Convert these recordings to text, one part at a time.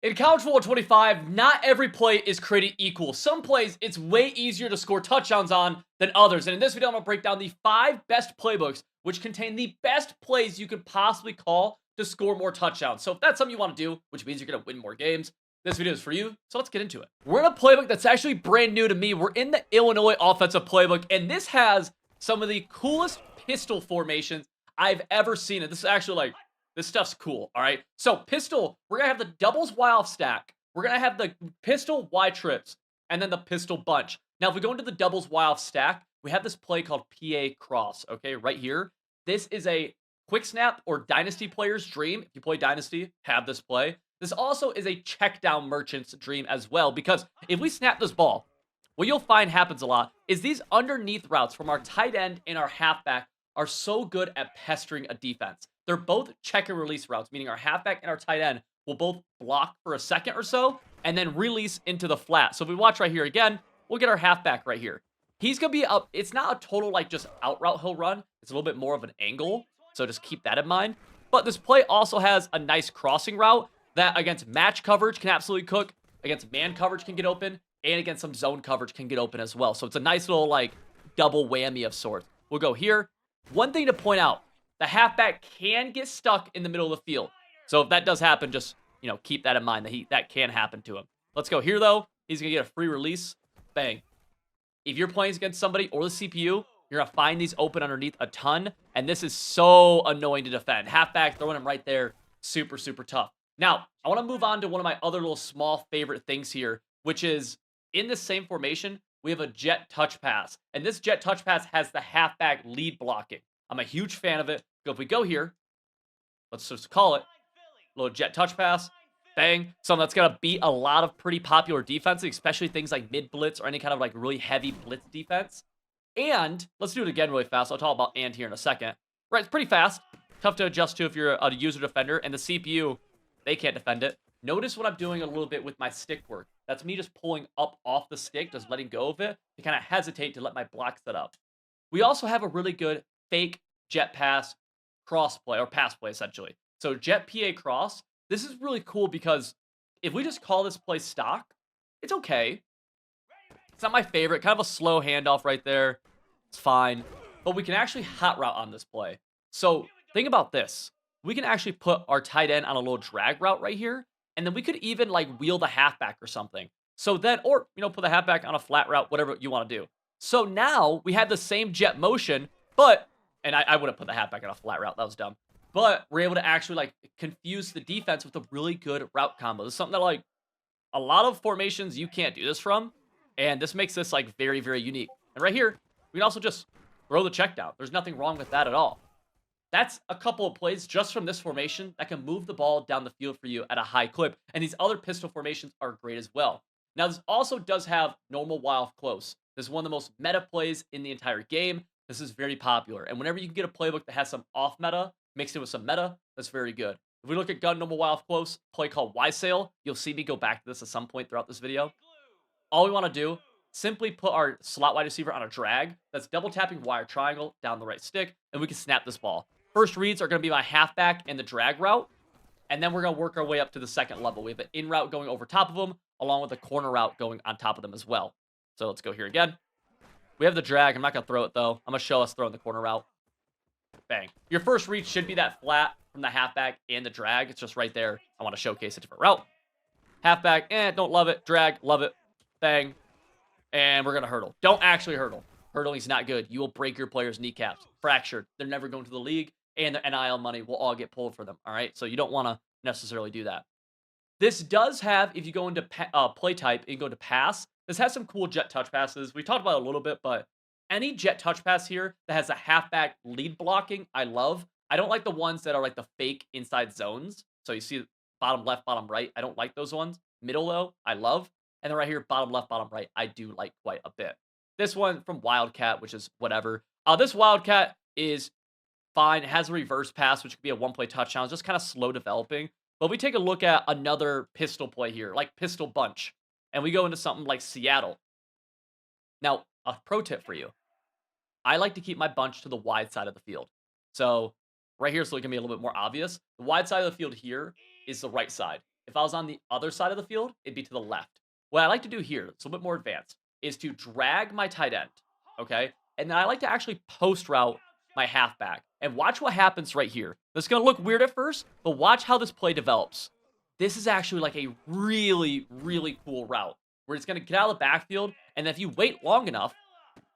In college football 25, not every play is created equal. Some plays, it's way easier to score touchdowns on than others. And in this video, I'm going to break down the 5 best playbooks, which contain the best plays you could possibly call to score more touchdowns. So if that's something you want to do, which means you're going to win more games, this video is for you. So let's get into it. We're in a playbook that's actually brand new to me. We're in the Illinois offensive playbook, and this has some of the coolest pistol formations I've ever seen. And this is actually like, this stuff's cool, all right? So pistol, we're gonna have the doubles Y off stack. We're gonna have the pistol Y trips, and then the pistol bunch. Now, if we go into the doubles Y off stack, we have this play called PA cross, okay, right here. This is a quick snap or dynasty player's dream. If you play dynasty, have this play. This also is a check down merchant's dream as well, because if we snap this ball, what you'll find happens a lot is these underneath routes from our tight end and our halfback are so good at pestering a defense. They're both check and release routes, meaning our halfback and our tight end will both block for a second or so and then release into the flat. So if we watch right here again, we'll get our halfback right here. He's going to be up. It's not a total like just out route he'll run. It's a little bit more of an angle. So just keep that in mind. But this play also has a nice crossing route that against match coverage can absolutely cook, against man coverage can get open, and against some zone coverage can get open as well. So it's a nice little like double whammy of sorts. We'll go here. One thing to point out, the halfback can get stuck in the middle of the field. So if that does happen, just, keep that in mind that can happen to him. Let's go here, though. He's going to get a free release. Bang. If you're playing against somebody or the CPU, you're going to find these open underneath a ton. And this is so annoying to defend. Halfback, throwing him right there. Super, super tough. Now, I want to move on to one of my other little small favorite things here, which is in the same formation, we have a jet touch pass. And this jet touch pass has the halfback lead blocking. I'm a huge fan of it. So if we go here, let's just call it a little jet touch pass. Bang. Something that's going to beat a lot of pretty popular defenses, especially things like mid blitz or any kind of like really heavy blitz defense. And let's do it again really fast. I'll talk about and here in a second. Right, it's pretty fast. Tough to adjust to if you're a user defender. And the CPU, they can't defend it. Notice what I'm doing a little bit with my stick work. That's me just pulling up off the stick, just letting go of it to kind of hesitate to let my block set up. We also have a really good fake jet pass cross play or pass play essentially. So jet PA cross, this is really cool because if we just call this play stock, it's okay. It's not my favorite, kind of a slow handoff right there. It's fine, but we can actually hot route on this play. So think about this. We can actually put our tight end on a little drag route right here. And then we could even like wheel the halfback or something. So then, or, put the halfback on a flat route, whatever you want to do. So now we have the same jet motion, but, and I would have put the halfback on a flat route. That was dumb. But we're able to actually like confuse the defense with a really good route combo. This is something that like a lot of formations you can't do this from. And this makes this like very, very unique. And right here, we can also just throw the check down. There's nothing wrong with that at all. That's a couple of plays just from this formation that can move the ball down the field for you at a high clip. And these other pistol formations are great as well. Now, this also does have normal Y off close. This is one of the most meta plays in the entire game. This is very popular. And whenever you can get a playbook that has some off meta mixed in with some meta, that's very good. If we look at gun normal Y off close, play called Y sail, you'll see me go back to this at some point throughout this video. All we want to do, simply put our slot wide receiver on a drag. That's double tapping wire triangle down the right stick, and we can snap this ball. First reads are going to be my halfback and the drag route. And then we're going to work our way up to the second level. We have an in route going over top of them, along with a corner route going on top of them as well. So let's go here again. We have the drag. I'm not going to throw it, though. I'm going to show us throwing the corner route. Bang. Your first read should be that flat from the halfback and the drag. It's just right there. I want to showcase a different route. Halfback, don't love it. Drag, love it. Bang. And we're going to hurdle. Don't actually hurdle. Hurdling's not good. You will break your players' kneecaps. Fractured. They're never going to the league. And their NIL money will all get pulled for them, all right? So you don't want to necessarily do that. This does have, if you go into play type and you go to pass, this has some cool jet touch passes. We talked about it a little bit, but any jet touch pass here that has a halfback lead blocking, I love. I don't like the ones that are like the fake inside zones. So you see bottom left, bottom right. I don't like those ones. Middle, though, I love. And then right here, bottom left, bottom right, I do like quite a bit. This one from Wildcat, which is whatever. This Wildcat is fine. It has a reverse pass, which could be a one-play touchdown. It's just kind of slow developing. But we take a look at another pistol play here, like pistol bunch. And we go into something like Seattle. Now, a pro tip for you. I like to keep my bunch to the wide side of the field. So right here is going to be a little bit more obvious. The wide side of the field here is the right side. If I was on the other side of the field, it'd be to the left. What I like to do here, it's a little bit more advanced, is to drag my tight end, okay? And then I like to actually post route my halfback. And watch what happens right here. This is going to look weird at first, but watch how this play develops. This is actually like a really, really cool route where it's going to get out of the backfield, and if you wait long enough,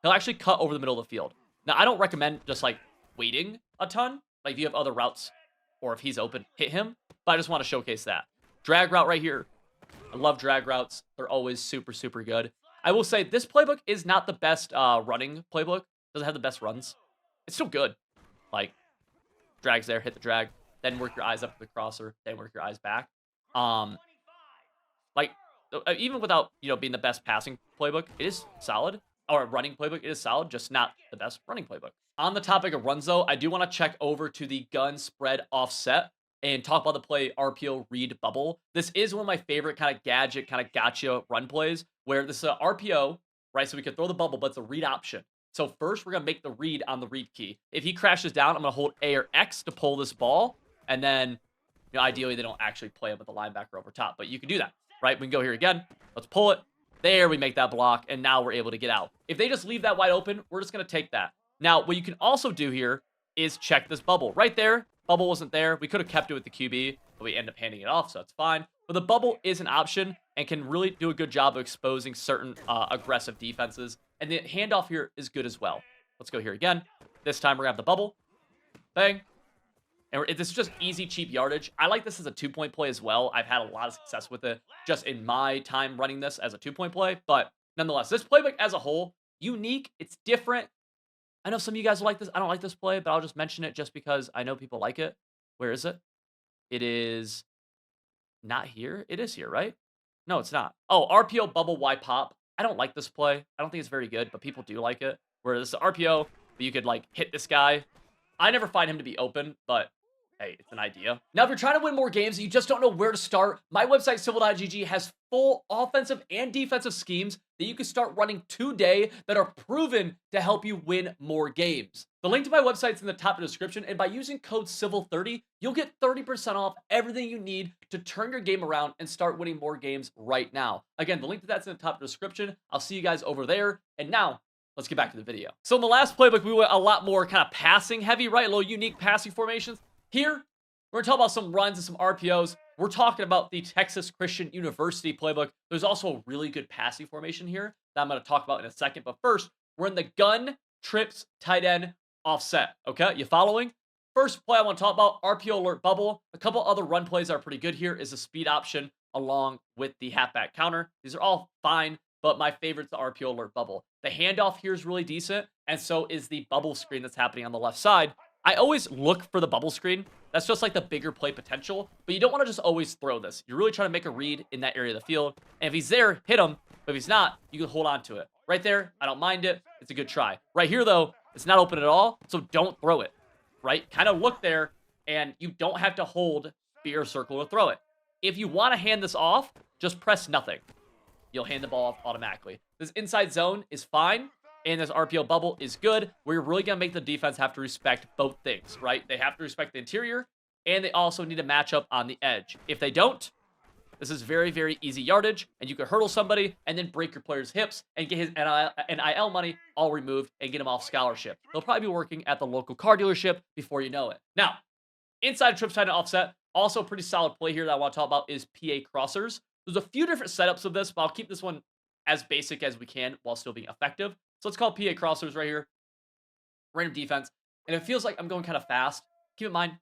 he'll actually cut over the middle of the field. Now, I don't recommend just like waiting a ton. Like if you have other routes or if he's open, hit him. But I just want to showcase that. Drag route right here. I love drag routes. They're always super, super good. I will say this playbook is not the best running playbook. Doesn't have the best runs. It's still good. Like, drags there, hit the drag, then work your eyes up to the crosser, then work your eyes back. Like, even without, being the best passing playbook, it is solid. Or running playbook, it is solid, just not the best running playbook. On the topic of runs, though, I do want to check over to the gun spread offset and talk about the play RPO read bubble. This is one of my favorite kind of gadget, kind of gotcha run plays, where this is a RPO, right? So we can throw the bubble, but it's a read option. So first, we're going to make the read on the read key. If he crashes down, I'm going to hold A or X to pull this ball, and then, ideally, they don't actually play him with the linebacker over top, but you can do that, right? We can go here again. Let's pull it. There, we make that block, and now we're able to get out. If they just leave that wide open, we're just going to take that. Now, what you can also do here is check this bubble. Right there, bubble wasn't there. We could have kept it with the QB, but we end up handing it off, so that's fine. But the bubble is an option and can really do a good job of exposing certain aggressive defenses. And the handoff here is good as well. Let's go here again. This time, we're going to have the bubble. Bang. And this is just easy, cheap yardage. I like this as a 2-point play as well. I've had a lot of success with it just in my time running this as a 2-point play. But nonetheless, this playbook as a whole, unique. It's different. I know some of you guys like this. I don't like this play, but I'll just mention it just because I know people like it. Where is it? It is not here. It is here, right? No, it's not. Oh, RPO bubble Y pop. I don't like this play. I don't think it's very good, but people do like it. Where this is RPO, but you could like hit this guy. I never find him to be open, but hey, it's an idea. Now, if you're trying to win more games and you just don't know where to start, my website, civil.gg, has full offensive and defensive schemes that you can start running today that are proven to help you win more games. The link to my website is in the top of the description, and by using code CIVIL30, you'll get 30% off everything you need to turn your game around and start winning more games right now. Again, the link to that's in the top of the description. I'll see you guys over there. And now, let's get back to the video. So in the last playbook, we went a lot more kind of passing heavy, right? A little unique passing formations. Here, we're going to talk about some runs and some RPOs. We're talking about the Texas Christian University playbook. There's also a really good passing formation here that I'm going to talk about in a second. But first, we're in the gun, trips, tight end, offset. Okay, you following? First play I want to talk about, RPO alert bubble. A couple other run plays that are pretty good here is a speed option along with the halfback counter. These are all fine, but my favorite's the RPO alert bubble. The handoff here is really decent, and so is the bubble screen that's happening on the left side. I always look for the bubble screen. That's just like the bigger play potential, but you don't want to just always throw this. You're really trying to make a read in that area of the field, and if he's there, hit him, but if he's not, you can hold on to it. Right there, I don't mind it. It's a good try. Right here, though, it's not open at all, so don't throw it, right? Kind of look there, and you don't have to hold spear circle to throw it. If you want to hand this off, just press nothing. You'll hand the ball off automatically. This inside zone is fine, and this RPO bubble is good. We're really going to make the defense have to respect both things, right? They have to respect the interior, and they also need to match up on the edge. If they don't, this is very, very easy yardage, and you can hurdle somebody and then break your player's hips and get his NIL money all removed and get him off scholarship. They'll probably be working at the local car dealership before you know it. Now, inside trips tight end offset, also a pretty solid play here that I want to talk about is PA crossers. There's a few different setups of this, but I'll keep this one as basic as we can while still being effective. So let's call PA crossers right here. Random defense. And it feels like I'm going kind of fast. Keep in mind,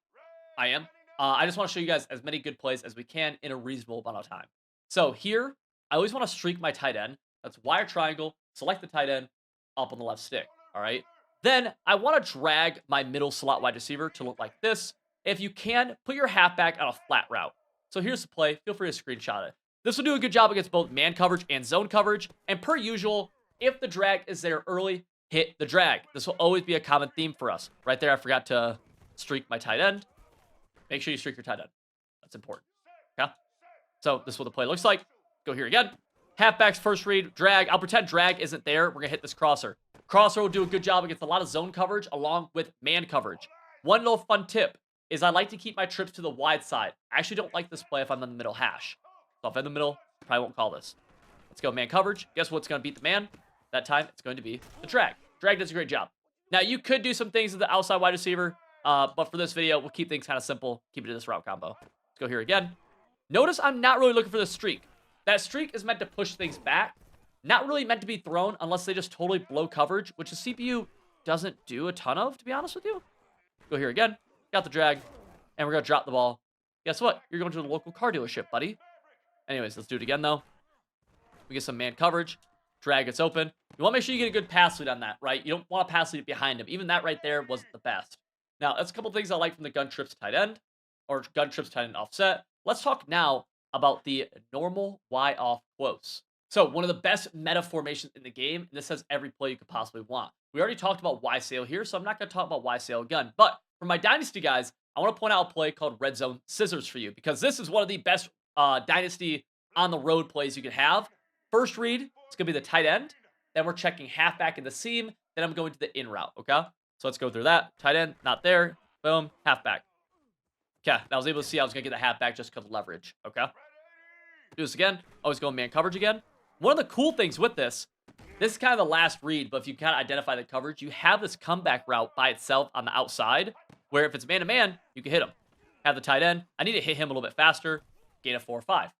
I am. I just want to show you guys as many good plays as we can in a reasonable amount of time. So here, I always want to streak my tight end. That's wire triangle, select the tight end, up on the left stick. All right. Then I want to drag my middle slot wide receiver to look like this. If you can, put your halfback on a flat route. So here's the play. Feel free to screenshot it. This will do a good job against both man coverage and zone coverage. And per usual, if the drag is there early, hit the drag. This will always be a common theme for us. Right there, I forgot to streak my tight end. Make sure you streak your tight end. That's important. Okay? So this is what the play looks like. Go here again. Halfback's first read, drag. I'll pretend drag isn't there. We're going to hit this crosser. Crosser will do a good job against a lot of zone coverage along with man coverage. One little fun tip. is I like to keep my trips to the wide side. I actually don't like this play if I'm in the middle hash. So if I'm in the middle, probably won't call this. Let's go man coverage. Guess what's going to beat the man? That time, it's going to be the drag. Drag does a great job. Now, you could do some things with the outside wide receiver, but for this video, we'll keep things kind of simple. Keep it to this route combo. Let's go here again. Notice I'm not really looking for the streak. That streak is meant to push things back. Not really meant to be thrown unless they just totally blow coverage, which the CPU doesn't do a ton of, to be honest with you. Go here again. Got the drag. And we're going to drop the ball. Guess what? You're going to the local car dealership, buddy. Anyways, let's do it again, though. We get some man coverage. Drag gets open. You want to make sure you get a good pass lead on that, right? You don't want to pass lead behind him. Even that right there wasn't the best. Now, that's a couple things I like from the gun trips tight end, or gun trips tight end offset. Let's talk now about the normal Y off close. So, one of the best meta formations in the game, and this has every play you could possibly want. We already talked about Y sail here, so I'm not going to talk about Y sail again. But for my Dynasty guys, I want to point out a play called Red Zone Scissors for you, because this is one of the best Dynasty on the road plays you can have. First read, it's going to be the tight end. Then we're checking halfback in the seam. Then I'm going to the in route, okay? So let's go through that. Tight end, not there. Boom, halfback. Okay, I was able to see I was going to get the halfback just because of leverage, okay? Do this again. Always go man coverage again. One of the cool things with this is kind of the last read, but if you kind of identify the coverage, you have this comeback route by itself on the outside, where if it's man-to-man, you can hit him. Have the tight end. I need to hit him a little bit faster. Gain of 4 or 5.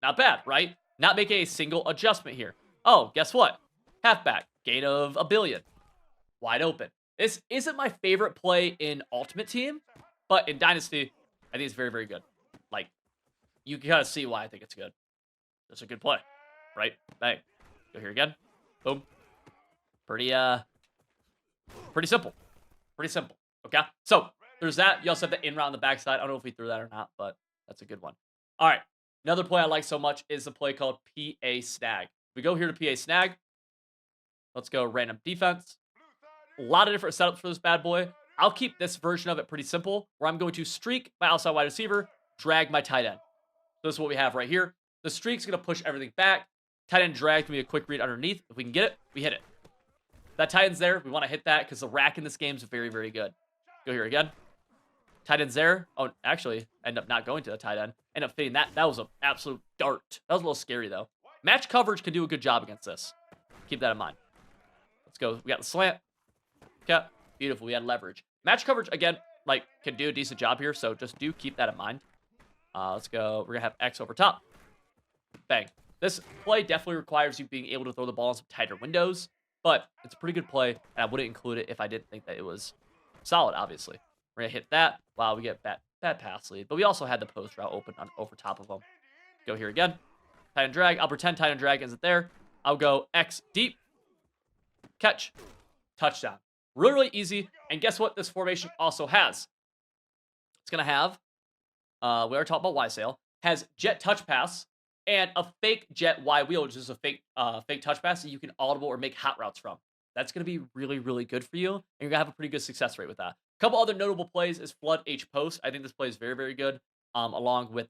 Not bad, right? Not making a single adjustment here. Oh, guess what? Halfback. Gain of 1 billion. Wide open. This isn't my favorite play in Ultimate Team, but in Dynasty, I think it's very, very good. Like, you can kind of see why I think it's good. It's a good play, right? Bang. Go here again. Boom. Pretty simple. Pretty simple. Okay? So, there's that. You also have the in route on the backside. I don't know if we threw that or not, but that's a good one. All right. Another play I like so much is the play called PA Snag. We go here to PA Snag. Let's go random defense. A lot of different setups for this bad boy. I'll keep this version of it pretty simple, where I'm going to streak my outside wide receiver, drag my tight end. So this is what we have right here. The streak's going to push everything back. Tight end drag can be a quick read underneath. If we can get it, we hit it. That tight end's there. We want to hit that because the rack in this game is very, very good. Go here again. Tight end's there. Oh, actually, end up not going to the tight end. End up fitting that. That was an absolute dart. That was a little scary, though. Match coverage can do a good job against this. Keep that in mind. Let's go. We got the slant. Okay. Beautiful. We had leverage. Match coverage, again, like, can do a decent job here, so just do keep that in mind. Let's go. We're going to have X over top. Bang. This play definitely requires you being able to throw the ball in some tighter windows, but it's a pretty good play, and I wouldn't include it if I didn't think that it was solid, obviously. We're going to hit that. Wow, we get bad pass lead, but we also had the post route open over top of them. Go here again. Tight end drag. I'll pretend tight end drag isn't there. I'll go X deep. Catch. Touchdown. Really, really easy. And guess what this formation also has? It's going to have, we already talked about Y sail, has jet touch pass and a fake jet Y wheel, which is a fake touch pass that you can audible or make hot routes from. That's going to be really, really good for you. And you're going to have a pretty good success rate with that. A couple other notable plays is flood H post. I think this play is very, very good. Along with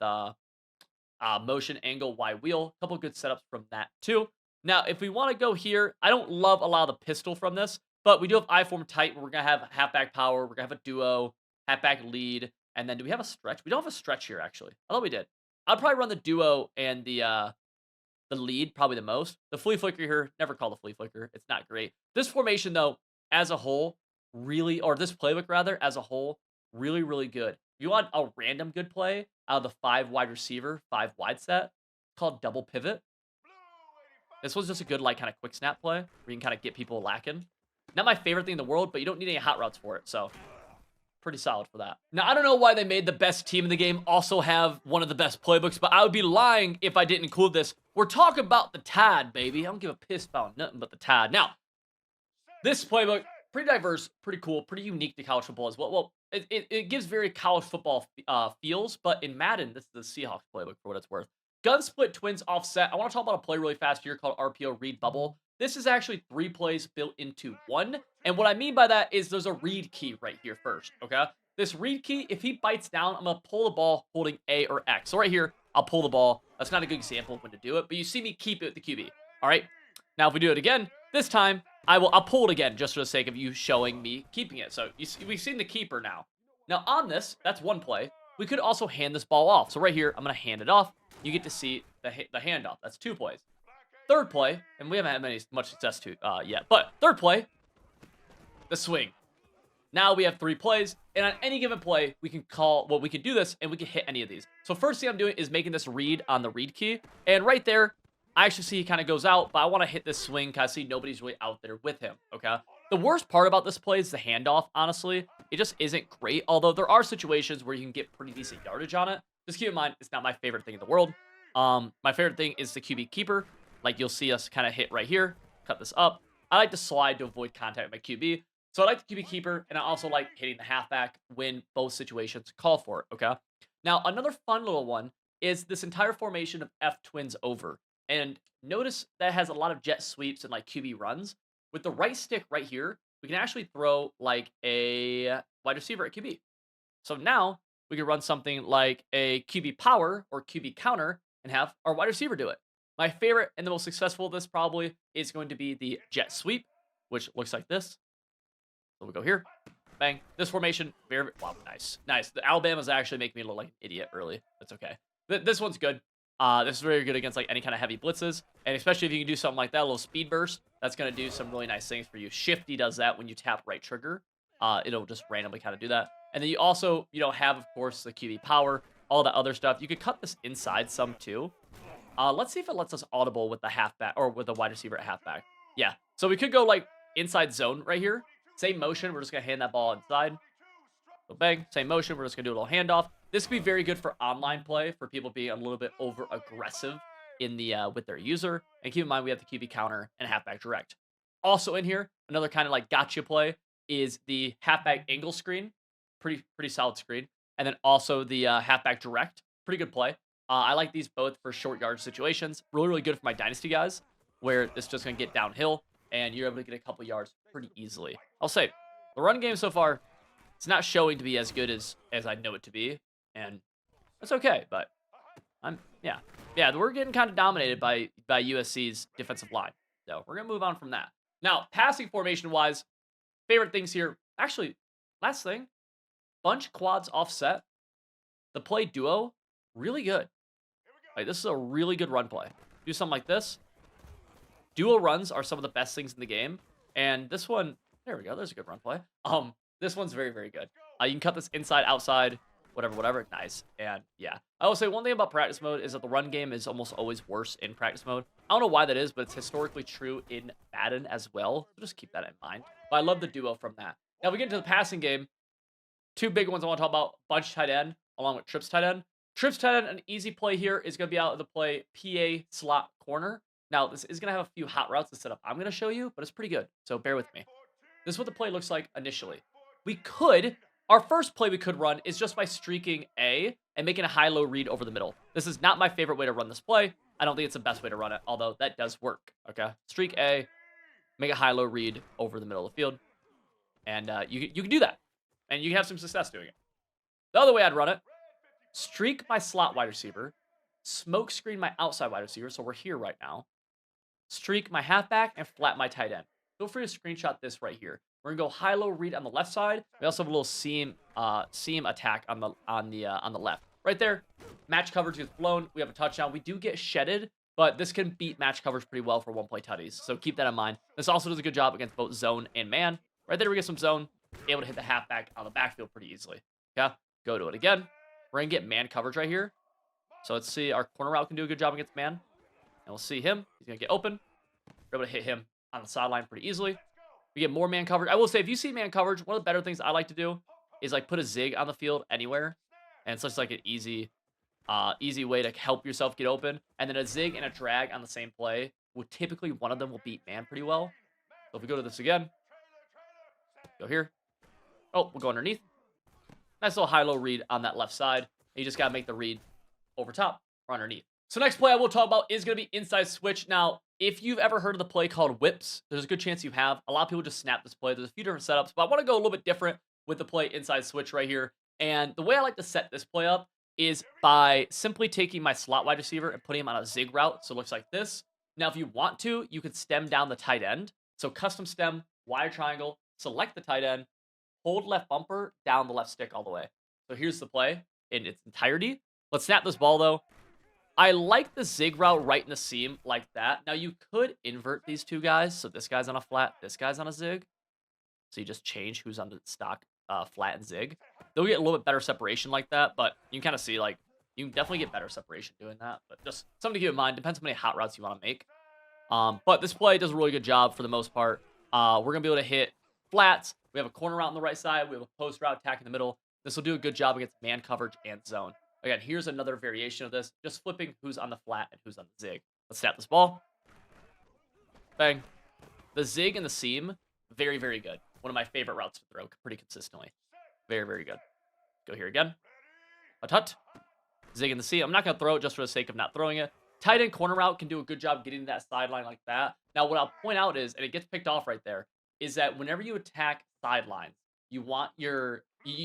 motion angle Y wheel. A couple good setups from that too. Now, if we want to go here, I don't love a lot of the pistol from this, but we do have I form tight, where we're going to have halfback power, we're going to have a duo, halfback lead, and then do we have a stretch? We don't have a stretch here, actually. I thought we did. I'd probably run the duo and the lead probably the most. The flea flicker here, never call the flea flicker. It's not great. This formation, though, as a whole, really, or this playbook, rather, as a whole, really, really good. If you want a random good play out of the 5 wide receiver, 5 wide set, called double pivot. This was just a good, like, kind of quick snap play where you can kind of get people lacking. Not my favorite thing in the world, but you don't need any hot routes for it, so pretty solid for that. Now, I don't know why they made the best team in the game also have one of the best playbooks, but I would be lying if I didn't include this. We're talking about the Tide, baby. I don't give a piss about nothing but the Tide. Now, this playbook, pretty diverse, pretty cool, pretty unique to college football as well. Well, it gives very college football feels, but in Madden, this is the Seahawks playbook for what it's worth. Gun split twins offset. I want to talk about a play really fast here called RPO read bubble. This is actually 3 plays built into 1. And what I mean by that is there's a read key right here first, okay? This read key, if he bites down, I'm going to pull the ball holding A or X. So right here, I'll pull the ball. That's not a good example of when to do it, but you see me keep it with the QB, all right? Now, if we do it again, this time, I'll pull it again just for the sake of you showing me keeping it. So we've seen the keeper now. Now on this, that's one play. We could also hand this ball off. So right here, I'm going to hand it off. You get to see the handoff. That's 2 plays. Third play, and we haven't had much success yet, but third play, the swing. Now we have 3 plays, and on any given play, we can we can do this, and we can hit any of these. So first thing I'm doing is making this read on the read key, and right there, I actually see he kind of goes out, but I want to hit this swing because I see nobody's really out there with him, okay? The worst part about this play is the handoff, honestly. It just isn't great, although there are situations where you can get pretty decent yardage on it. Just keep in mind, it's not my favorite thing in the world. My favorite thing is the QB keeper. Like, you'll see us kind of hit right here, cut this up. I like to slide to avoid contact with my QB. So I like the QB keeper, and I also like hitting the halfback when both situations call for it, okay? Now, another fun little one is this entire formation of F twins over. And notice that has a lot of jet sweeps and, like, QB runs. With the right stick right here, we can actually throw, like, a wide receiver at QB. So now, we can run something like a QB power or QB counter and have our wide receiver do it. My favorite and the most successful of this probably is going to be the jet sweep, which looks like this. So we'll go here. Bang. This formation, wow, nice. Nice. The Alabama's actually making me look like an idiot early. That's okay. This one's good. This is very good against like any kind of heavy blitzes. And especially if you can do something like that, a little speed burst, that's going to do some really nice things for you. Shifty does that when you tap right trigger. It'll just randomly kind of do that. And then you also, have, of course, the QB power, all that other stuff. You could cut this inside some too. Let's see if it lets us audible with the halfback or with the wide receiver at halfback. Yeah. So we could go like inside zone right here. Same motion. We're just going to hand that ball inside. So bang. Same motion. We're just going to do a little handoff. This could be very good for online play for people being a little bit over aggressive in the with their user. And keep in mind, we have the QB counter and halfback direct. Also in here, another kind of like gotcha play is the halfback angle screen. Pretty solid screen. And then also the halfback direct. Pretty good play. I like these both for short yard situations. Really good for my dynasty guys, where it's just going to get downhill, and you're able to get a couple yards pretty easily. I'll say, the run game so far, it's not showing to be as good as I know it to be, and that's okay, but yeah, we're getting kind of dominated by USC's defensive line. So we're going to move on from that. Now, passing formation-wise, favorite things here. Actually, last thing, bunch quads offset. The play duo, really good. Like, this is a really good run play. Do something like this. Duo runs are some of the best things in the game. And this one, there we go. There's a good run play. This one's very good. You can cut this inside, outside, whatever. Nice. And yeah, I will say one thing about practice mode is that the run game is almost always worse in practice mode. I don't know why that is, but it's historically true in Madden as well. So just keep that in mind. But I love the duo from that. Now we get into the passing game. 2 big ones I want to talk about: bunch tight end along with trips tight end. Trips tight end, an easy play here is going to be out of the play PA slot corner. Now, this is going to have a few hot routes to set up I'm going to show you, but it's pretty good, so bear with me. This is what the play looks like initially. Our first play we could run is just by streaking A and making a high-low read over the middle. This is not my favorite way to run this play. I don't think it's the best way to run it, although that does work, okay? Streak A, make a high-low read over the middle of the field, and you can do that, and you can have some success doing it. The other way I'd run it, streak my slot wide receiver, smoke screen my outside wide receiver, so we're here right now, streak my halfback, and flat my tight end. Feel free to screenshot this right here. We're gonna go high-low read on the left side. We also have a little seam attack on the left. Right there, match coverage gets blown. We have a touchdown. We do get shedded, but this can beat match coverage pretty well for one-play tutties. So keep that in mind. This also does a good job against both zone and man. Right there, we get some zone. Able to hit the halfback on the backfield pretty easily. Okay, go to it again. We're gonna get man coverage right here. So let's see, our corner route can do a good job against man. And we'll see him. He's gonna get open. We're able to hit him on the sideline pretty easily. We get more man coverage. I will say, if you see man coverage, one of the better things I like to do is like put a zig on the field anywhere. And it's just like an easy way to help yourself get open. And then a zig and a drag on the same play would typically, one of them will beat man pretty well. So if we go to this again, go here. Oh, we'll go underneath. Nice little high-low read on that left side. You just got to make the read over top or underneath. So next play I will talk about is going to be inside switch. Now, if you've ever heard of the play called whips, there's a good chance you have. A lot of people just snap this play. There's a few different setups, but I want to go a little bit different with the play inside switch right here. And the way I like to set this play up is by simply taking my slot wide receiver and putting him on a zig route. So it looks like this. Now, if you want to, you could stem down the tight end. So custom stem, wide triangle, select the tight end, hold left bumper, down the left stick all the way. So here's the play in its entirety. Let's snap this ball, though. I like the zig route right in the seam like that. Now, you could invert these two guys. So this guy's on a flat, this guy's on a zig. So you just change who's on the stock flat and zig. They'll get a little bit better separation like that, but you can kind of see, like, you can definitely get better separation doing that. But just something to keep in mind. Depends how many hot routes you want to make. But this play does a really good job for the most part. We're going to be able to hit flats. We have a corner route on the right side. We have a post route attack in the middle. This will do a good job against man coverage and zone. Again, here's another variation of this. Just flipping who's on the flat and who's on the zig. Let's snap this ball. Bang. The zig and the seam, very, very good. One of my favorite routes to throw pretty consistently. Very, very good. Go here again. A tut. Zig in the seam. I'm not going to throw it just for the sake of not throwing it. Tight end corner route can do a good job getting to that sideline like that. Now, what I'll point out is, and it gets picked off right there, is that whenever you attack sidelines, you want your...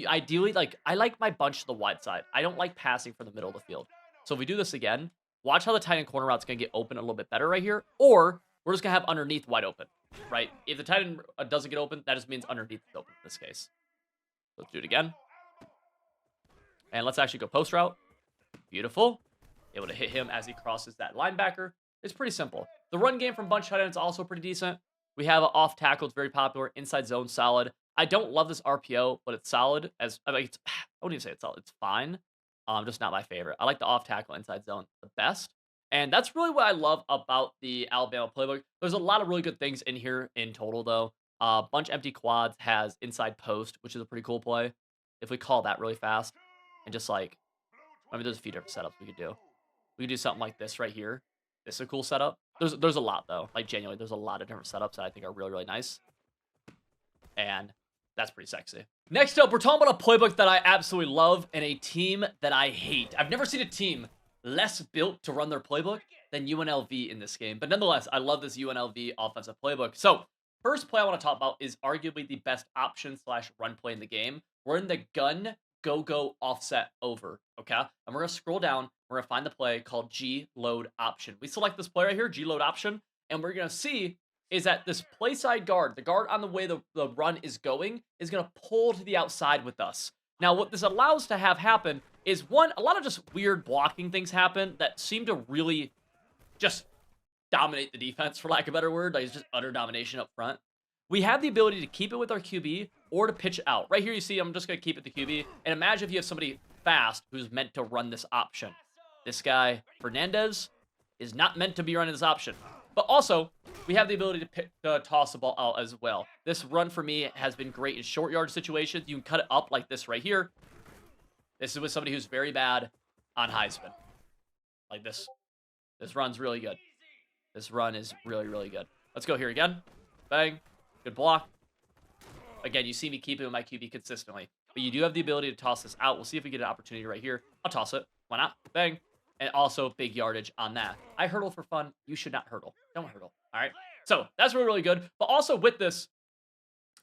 ideally, like, I like my bunch to the wide side. I don't like passing from the middle of the field. So if we do this again, watch how the tight end corner route's going to get open a little bit better right here. Or we're just going to have underneath wide open, right? If the tight end doesn't get open, that just means underneath is open in this case. Let's do it again. And let's actually go post route. Beautiful. Able to hit him as he crosses that linebacker. It's pretty simple. The run game from bunch tight end is also pretty decent. We have an off tackle. It's very popular. Inside zone, solid. I don't love this RPO, but it's solid. I wouldn't even say it's solid. It's fine. Just not my favorite. I like the off tackle inside zone the best. And that's really what I love about the Alabama playbook. There's a lot of really good things in here in total, though. Bunch empty quads has inside post, which is a pretty cool play. If we call that really fast and just like, I mean, there's a few different setups we could do. We could do something like this right here. This is a cool setup. There's a lot, though. Like, genuinely, there's a lot of different setups that I think are really, really nice. And that's pretty sexy. Next up, we're talking about a playbook that I absolutely love and a team that I hate. I've never seen a team less built to run their playbook than UNLV in this game. But nonetheless, I love this UNLV offensive playbook. So, first play I want to talk about is arguably the best option / run play in the game. We're in the gun go offset over, okay? And we're going to scroll down. We're going to find the play called G load option. We select this play right here, G load option, and we're going to see is that this play side guard, the guard on the way the run is going, is going to pull to the outside with us. Now, what this allows to have happen is, one, a lot of just weird blocking things happen that seem to really just dominate the defense, for lack of a better word. Like, it's just utter domination up front. We have the ability to keep it with our QB or to pitch out. Right here, you see, I'm just going to keep it the QB. And imagine if you have somebody fast who's meant to run this option. This guy, Fernandez, is not meant to be running this option. But also, we have the ability to toss the ball out as well. This run for me has been great in short yard situations. You can cut it up like this right here. This is with somebody who's very bad on high spin. Like this. This run's really good. This run is really, really good. Let's go here again. Bang. Good block. Again, you see me keeping with my QB consistently. But you do have the ability to toss this out. We'll see if we get an opportunity right here. I'll toss it. Why not? Bang. And also big yardage on that. I hurdle for fun. You should not hurdle. Don't hurdle. All right? So that's really, really good. But also with this,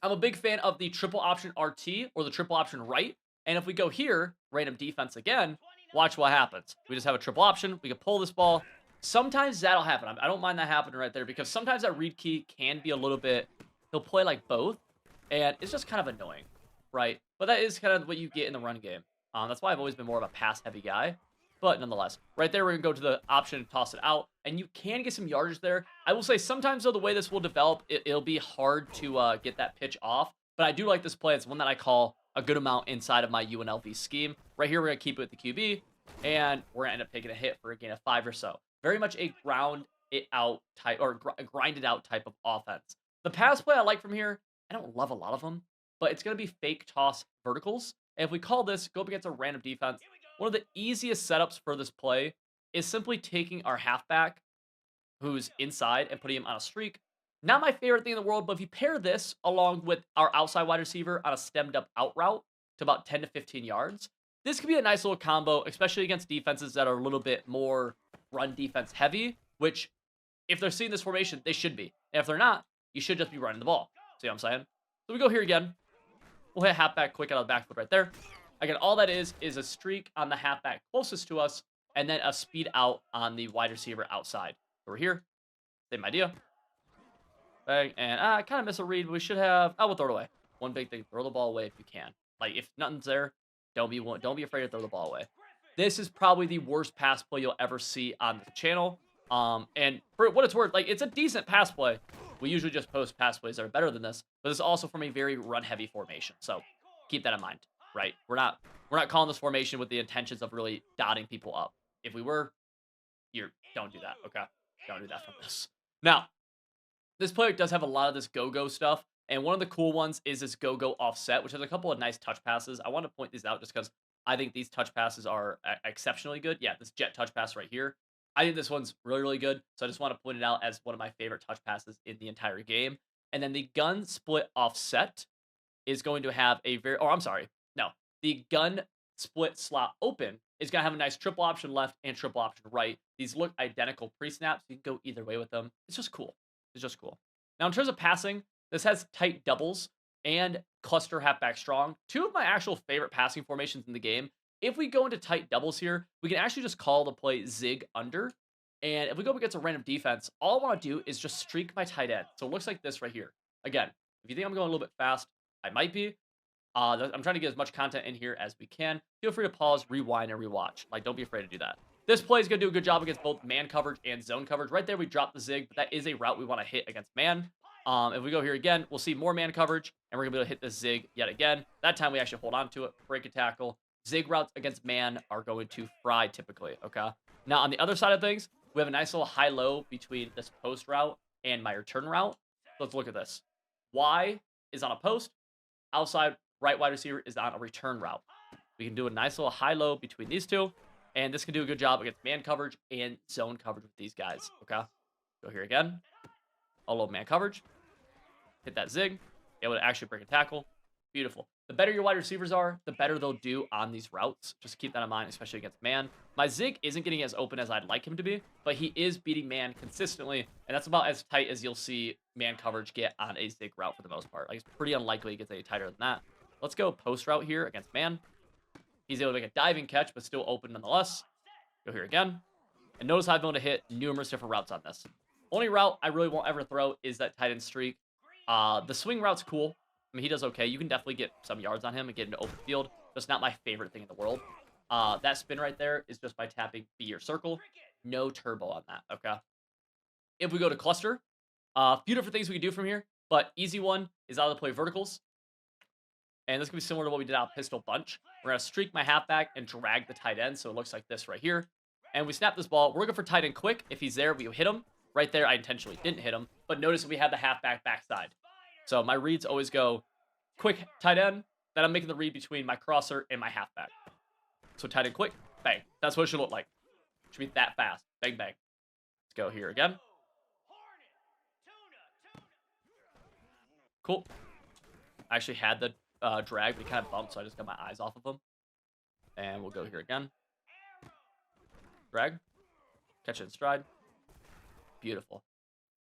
I'm a big fan of the triple option RT or the triple option right. And if we go here, random defense again, watch what happens. We just have a triple option. We can pull this ball. Sometimes that'll happen. I don't mind that happening right there because sometimes that read key can be a little bit, he'll play like both. And it's just kind of annoying, right? But that is kind of what you get in the run game. That's why I've always been more of a pass-heavy guy. But nonetheless, right there, we're going to go to the option and toss it out. And you can get some yardage there. I will say sometimes, though, the way this will develop, it'll be hard to get that pitch off. But I do like this play. It's one that I call a good amount inside of my UNLV scheme. Right here, we're going to keep it with the QB. And we're going to end up taking a hit for a gain of 5 or so. Very much a ground it out type, or grinded out type of offense. The pass play I like from here, I don't love a lot of them. But it's going to be fake toss verticals. And if we call this, go up against a random defense, one of the easiest setups for this play is simply taking our halfback who's inside and putting him on a streak. Not my favorite thing in the world, but if you pair this along with our outside wide receiver on a stemmed up out route to about 10 to 15 yards, this could be a nice little combo, especially against defenses that are a little bit more run defense heavy, which if they're seeing this formation, they should be. And if they're not, you should just be running the ball. See what I'm saying? So we go here again. We'll hit halfback quick out of the backfield right there. Again, all that is a streak on the halfback closest to us, and then a speed out on the wide receiver outside. So we're here. Same idea. Bang, and I kind of miss a read. We should have... Oh, we'll throw it away. one big thing, throw the ball away if you can. Like, if nothing's there, don't be afraid to throw the ball away. This is probably the worst pass play you'll ever see on the channel. And for what it's worth, like, it's a decent pass play. We usually just post pass plays that are better than this, but it's also from a very run-heavy formation. So keep that in mind, right? We're not calling this formation with the intentions of really dotting people up. If we were, don't do that, okay? Don't do that from this. Now, this player does have a lot of this go-go stuff, and one of the cool ones is this go-go offset, which has a couple of nice touch passes. I want to point these out just because I think these touch passes are exceptionally good. Yeah, this jet touch pass right here. I think this one's really, really good, so I just want to point it out as one of my favorite touch passes in the entire game. And then the gun split offset is going to have a very, I'm sorry, no, the gun split slot open is going to have a nice triple option left and triple option right. These look identical pre-snaps. You can go either way with them. It's just cool. It's just cool. Now, in terms of passing, this has tight doubles and cluster halfback strong. Two of my actual favorite passing formations in the game. If we go into tight doubles here, we can actually just call the play zig under. And if we go up against a random defense, all I want to do is just streak my tight end. So it looks like this right here. Again, if you think I'm going a little bit fast, I might be. I'm trying to get as much content in here as we can. Feel free to pause, rewind, and rewatch. Like, don't be afraid to do that. This play is going to do a good job against both man coverage and zone coverage. Right there, we dropped the zig, but that is a route we want to hit against man. If we go here again, we'll see more man coverage, and we're going to be able to hit the zig yet again. That time, we actually hold on to it, break a tackle. Zig routes against man are going to fry typically, okay? Now, on the other side of things, we have a nice little high-low between this post route and my return route. So let's look at this. Y is on a post. Outside right wide receiver is on a return route. We can do a nice little high-low between these two, and this can do a good job against man coverage and zone coverage with these guys, okay? Go here again. A little man coverage. Hit that zig. Able to actually break a tackle. Beautiful. The better your wide receivers are, the better they'll do on these routes. Just keep that in mind, especially against man. My zig isn't getting as open as I'd like him to be, but he is beating man consistently, and that's about as tight as you'll see man coverage get on a zig route for the most part. Like, it's pretty unlikely it gets any tighter than that. Let's go post route here against man. He's able to make a diving catch, but still open nonetheless. Go here again. And notice how I've been able to hit numerous different routes on this. Only route I really won't ever throw is that tight end streak. The swing route's cool. I mean, he does okay. You can definitely get some yards on him and get into open field. That's not my favorite thing in the world. That spin right there is just by tapping B or circle. No turbo on that, okay? If we go to cluster, a few different things we can do from here, but easy one is out of the play verticals. And this can be similar to what we did out of pistol bunch. We're going to streak my halfback and drag the tight end, so it looks like this right here. And we snap this ball. We're looking for tight end quick. If he's there, we hit him. Right there, I intentionally didn't hit him, but notice we have the halfback backside. So my reads always go quick tight end, then I'm making the read between my crosser and my halfback. So tight end quick, bang. That's what it should look like. It should be that fast. Bang, bang. Let's go here again. Cool. I actually had the drag, but he kind of bumped, so I just got my eyes off of him. And we'll go here again. Drag. Catch it in stride. Beautiful.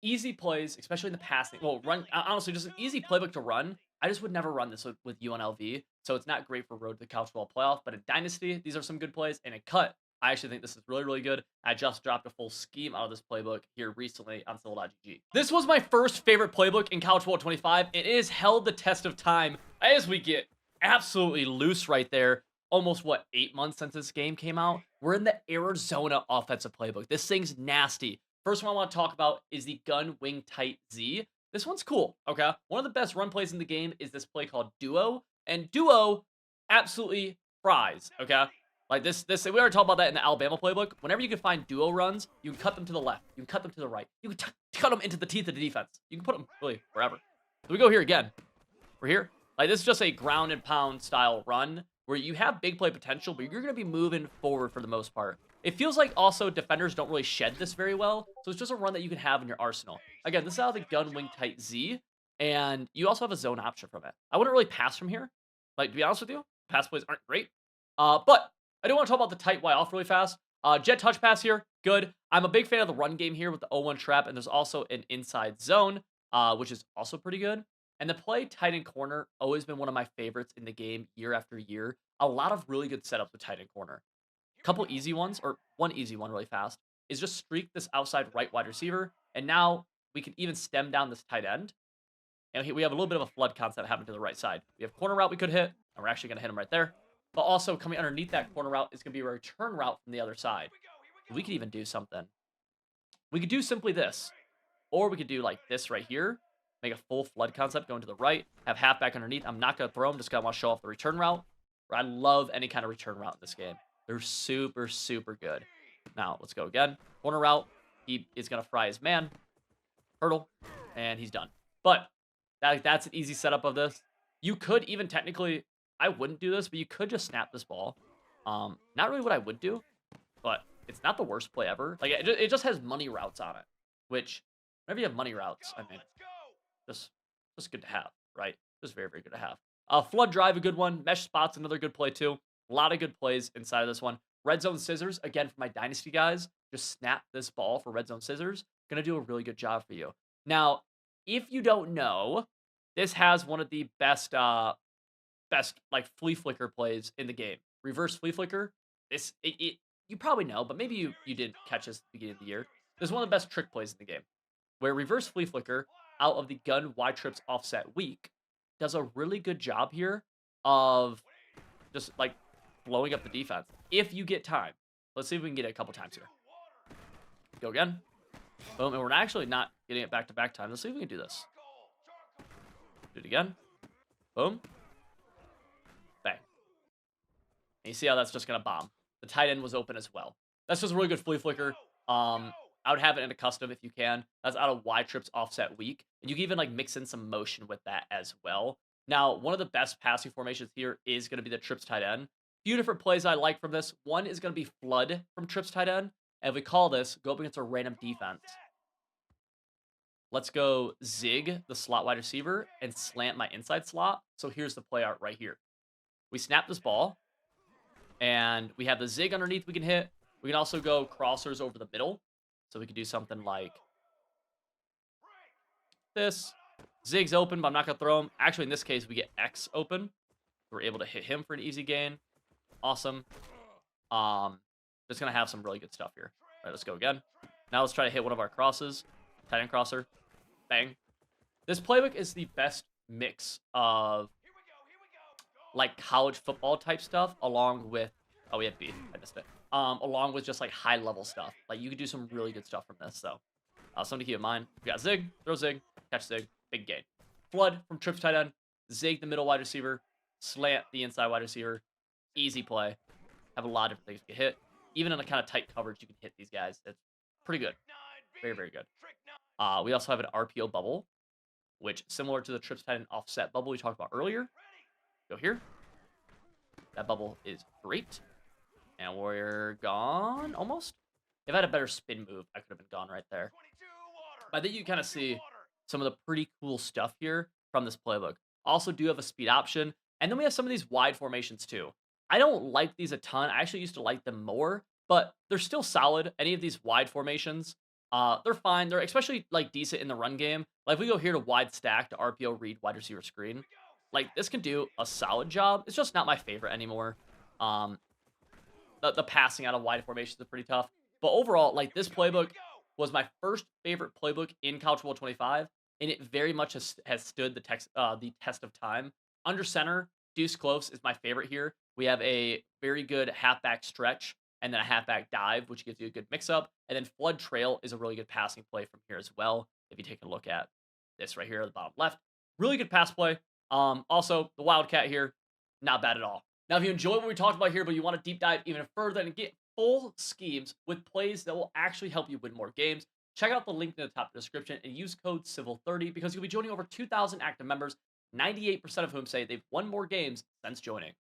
Easy plays, especially in the passing. Well, honestly, just an easy playbook to run. I just would never run this with UNLV, so it's not great for Road to the College Football Playoff, but in Dynasty, these are some good plays, and in Cut, I actually think this is really, really good. I just dropped a full scheme out of this playbook here recently on Civil.gg. This was my first favorite playbook in College Football 25. It has held the test of time as we get absolutely loose right there. Almost, 8 months since this game came out? We're in the Arizona offensive playbook. This thing's nasty. First one I want to talk about is the gun wing tight Z. This one's cool, okay? One of the best run plays in the game is this play called Duo, and Duo absolutely fries, okay? Like this, we already talked about that in the Alabama playbook. Whenever you can find Duo runs, you can cut them to the left, you can cut them to the right, you can cut them into the teeth of the defense. You can put them really wherever. So we go here again. We're here. Like, this is just a ground and pound style run where you have big play potential, but you're going to be moving forward for the most part. It feels like also defenders don't really shed this very well, so it's just a run that you can have in your arsenal. Again, this is out of the gun wing tight Z, and you also have a zone option from it. I wouldn't really pass from here. Like, to be honest with you, pass plays aren't great. But I do want to talk about the tight Y off really fast. Jet touch pass here, good. I'm a big fan of the run game here with the 0-1 trap, and there's also an inside zone, which is also pretty good. And the play tight end corner, always been one of my favorites in the game year after year. A lot of really good setups with tight end corner. A couple easy ones, or one easy one really fast, is just streak this outside right wide receiver, and now we can even stem down this tight end And we have a little bit of a flood concept happening to the right side. We have corner route we could hit, and we're actually going to hit him right there. But also, coming underneath that corner route is going to be a return route from the other side. We could even do something. We could do simply this. Or we could do like this right here. Make a full flood concept going to the right. Have halfback underneath. I'm not going to throw him. Just going to want to show off the return route. I love any kind of return route in this game. They're super, super good. Now, let's go again. Corner route. He is going to fry his man. Hurdle. And he's done. But that's an easy setup of this. You could even technically, I wouldn't do this, but you could just snap this ball. Not really what I would do, but it's not the worst play ever. Like, it just has money routes on it, which, whenever you have money routes, I mean, just good to have, right? Just very, very good to have. Flood drive, a good one. Mesh spots, another good play too. A lot of good plays inside of this one. Red zone scissors, again, for my dynasty guys, just snap this ball for red zone scissors. Gonna do a really good job for you. Now, if you don't know, this has one of the best like flea flicker plays in the game. Reverse flea flicker. You probably know, but maybe you didn't catch this at the beginning of the year. This is one of the best trick plays in the game, where reverse flea flicker out of the gun Y trips offset weak does a really good job here of just like blowing up the defense if you get time. Let's see if we can get it a couple times here. Go again. Boom, and we're actually not getting it back-to-back time. Let's see if we can do this. Do it again. Boom. Bang. And you see how that's just going to bomb. The tight end was open as well. That's just a really good flea flicker. I would have it in a custom if you can. That's out of Y trips offset weak. And you can even like mix in some motion with that as well. Now, one of the best passing formations here is going to be the trips tight end. A few different plays I like from this. One is going to be flood from trips tight end. And if we call this, go up against a random defense. Let's go zig the slot wide receiver and slant my inside slot. So here's the play out right here. We snap this ball, and we have the zig underneath we can hit. We can also go crossers over the middle. So we could do something like this. Zig's open, but I'm not going to throw him. Actually, in this case, we get X open. We're able to hit him for an easy gain. Awesome. Just going to have some really good stuff here. All right, let's go again. Now let's try to hit one of our crosses. Tight end crosser. Bang. This playbook is the best mix of like college football type stuff along with, oh, we have B. I missed it. Along with just like high level stuff. Like you could do some really good stuff from this. So something to keep in mind. We got zig, throw zig, catch zig, big gain. Flood from trips tight end, zig the middle wide receiver, slant the inside wide receiver. Easy play. Have a lot of different things you can hit. Even in a kind of tight coverage, you can hit these guys. It's pretty good. Very, very good. We also have an RPO bubble, which similar to the trips tight end offset bubble we talked about earlier. Go here. That bubble is great. And we're gone, almost. If I had a better spin move, I could have been gone right there. But I think you kind of see some of the pretty cool stuff here from this playbook. Also do have a speed option. And then we have some of these wide formations too. I don't like these a ton. I actually used to like them more, but they're still solid. Any of these wide formations, they're fine. They're especially like decent in the run game. Like if we go here to wide stack to RPO read wide receiver screen, like this can do a solid job. It's just not my favorite anymore. The passing out of wide formations is pretty tough. But overall, like this playbook was my first favorite playbook in College Football 25, and it very much has stood the test of time. Under center, deuce close is my favorite here. We have a very good halfback stretch and then a halfback dive, which gives you a good mix-up. And then flood trail is a really good passing play from here as well. If you take a look at this right here at the bottom left, really good pass play. Also, the Wildcat here, not bad at all. Now, if you enjoyed what we talked about here, but you want to deep dive even further and get full schemes with plays that will actually help you win more games, check out the link in the top description and use code CIVIL30 because you'll be joining over 2,000 active members, 98% of whom say they've won more games since joining.